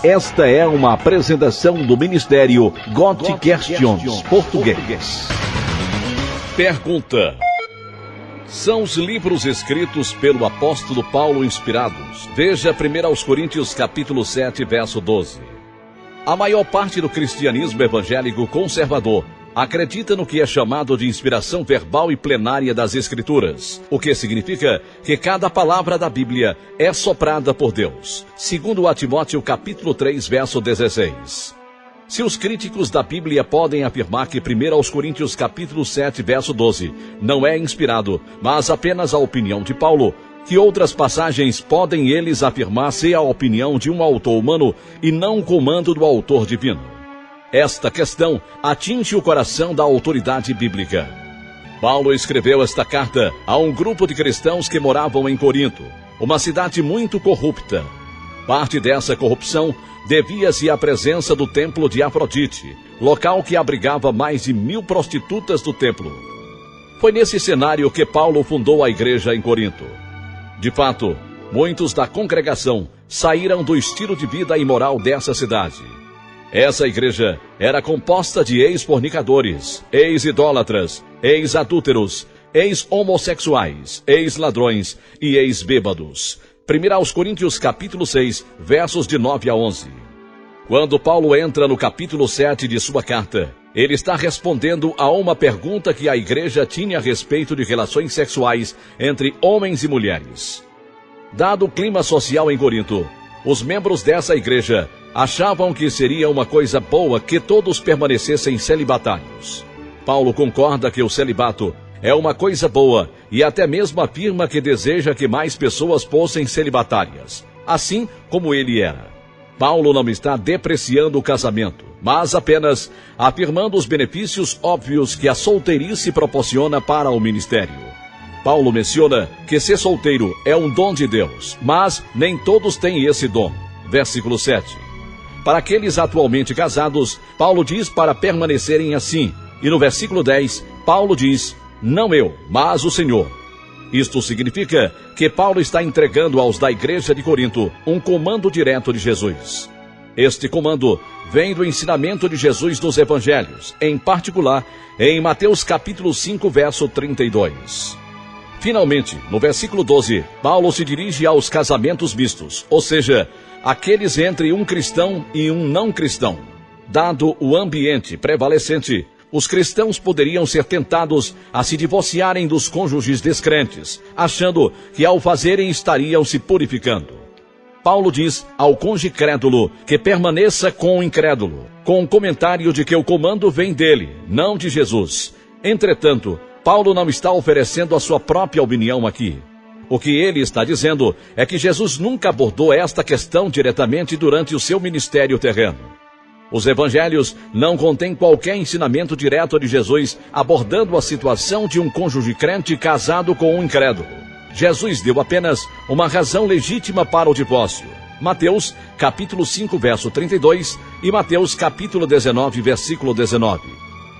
Esta é uma apresentação do Ministério God Questions Português. Pergunta: são os livros escritos pelo apóstolo Paulo inspirados? Veja 1 Coríntios capítulo 7, verso 12. A maior parte do cristianismo evangélico conservador acredita no que é chamado de inspiração verbal e plenária das Escrituras, o que significa que cada palavra da Bíblia é soprada por Deus, segundo a Timóteo capítulo 3, verso 16. Se os críticos da Bíblia podem afirmar que 1 Coríntios capítulo 7, verso 12 não é inspirado, mas apenas a opinião de Paulo, que outras passagens podem eles afirmar ser a opinião de um autor humano e não o comando do autor divino? Esta questão atinge o coração da autoridade bíblica. Paulo escreveu esta carta a um grupo de cristãos que moravam em Corinto, uma cidade muito corrupta. Parte dessa corrupção devia-se à presença do templo de Afrodite, local que abrigava mais de 1000 prostitutas do templo. Foi nesse cenário que Paulo fundou a igreja em Corinto. De fato, muitos da congregação saíram do estilo de vida imoral dessa cidade. Essa igreja era composta de ex-fornicadores, ex-idólatras, ex-adúlteros, ex-homossexuais, ex-ladrões e ex-bêbados. 1 Coríntios capítulo 6, versos de 9 a 11. Quando Paulo entra no capítulo 7 de sua carta, ele está respondendo a uma pergunta que a igreja tinha a respeito de relações sexuais entre homens e mulheres. Dado o clima social em Corinto, os membros dessa igreja achavam que seria uma coisa boa que todos permanecessem celibatários. Paulo concorda que o celibato é uma coisa boa e até mesmo afirma que deseja que mais pessoas fossem celibatárias, assim como ele era. Paulo não está depreciando o casamento, mas apenas afirmando os benefícios óbvios que a solteirice proporciona para o ministério. Paulo menciona que ser solteiro é um dom de Deus, mas nem todos têm esse dom. Versículo 7. Para aqueles atualmente casados, Paulo diz para permanecerem assim. E no versículo 10, Paulo diz: não eu, mas o Senhor. Isto significa que Paulo está entregando aos da igreja de Corinto um comando direto de Jesus. Este comando vem do ensinamento de Jesus nos evangelhos, em particular em Mateus capítulo 5, verso 32. Finalmente, no versículo 12, Paulo se dirige aos casamentos mistos, ou seja, aqueles entre um cristão e um não cristão. Dado o ambiente prevalecente, os cristãos poderiam ser tentados a se divorciarem dos cônjuges descrentes, achando que ao fazerem estariam se purificando. Paulo diz ao cônjuge crédulo que permaneça com o incrédulo, com o comentário de que o comando vem dele, não de Jesus. Entretanto, Paulo não está oferecendo a sua própria opinião aqui. O que ele está dizendo é que Jesus nunca abordou esta questão diretamente durante o seu ministério terreno. Os evangelhos não contêm qualquer ensinamento direto de Jesus abordando a situação de um cônjuge crente casado com um incrédulo. Jesus deu apenas uma razão legítima para o divórcio. Mateus capítulo 5, verso 32 e Mateus capítulo 19, versículo 19.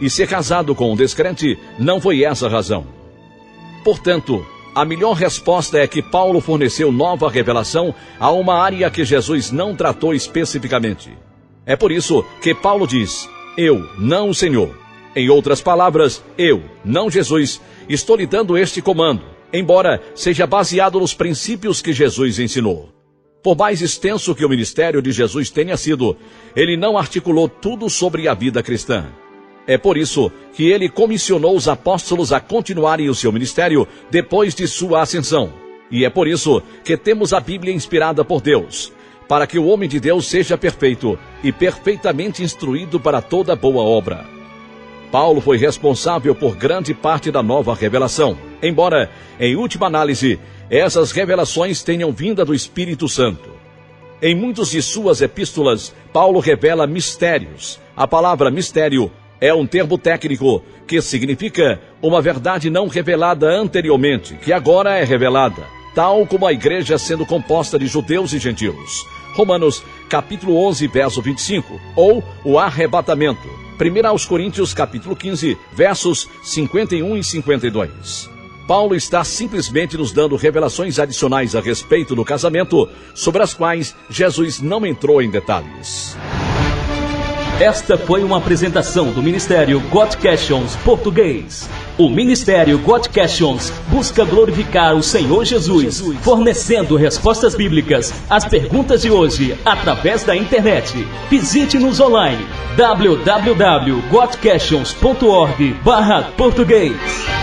E ser casado com um descrente não foi essa a razão. Portanto, a melhor resposta é que Paulo forneceu nova revelação a uma área que Jesus não tratou especificamente. É por isso que Paulo diz: eu, não o Senhor. Em outras palavras, eu, não Jesus, estou lhe dando este comando, embora seja baseado nos princípios que Jesus ensinou. Por mais extenso que o ministério de Jesus tenha sido, ele não articulou tudo sobre a vida cristã. É por isso que ele comissionou os apóstolos a continuarem o seu ministério depois de sua ascensão. E é por isso que temos a Bíblia inspirada por Deus, para que o homem de Deus seja perfeito e perfeitamente instruído para toda boa obra. Paulo foi responsável por grande parte da nova revelação, embora, em última análise, essas revelações tenham vinda do Espírito Santo. Em muitas de suas epístolas, Paulo revela mistérios. A palavra mistério é um termo técnico que significa uma verdade não revelada anteriormente, que agora é revelada, tal como a igreja sendo composta de judeus e gentios. Romanos capítulo 11, verso 25, ou o arrebatamento. 1 Coríntios capítulo 15, versos 51 e 52. Paulo está simplesmente nos dando revelações adicionais a respeito do casamento, sobre as quais Jesus não entrou em detalhes. Esta foi uma apresentação do Ministério God Questions Português. O Ministério God Questions busca glorificar o Senhor Jesus, fornecendo respostas bíblicas às perguntas de hoje através da internet. Visite-nos online www.godquestions.org/português.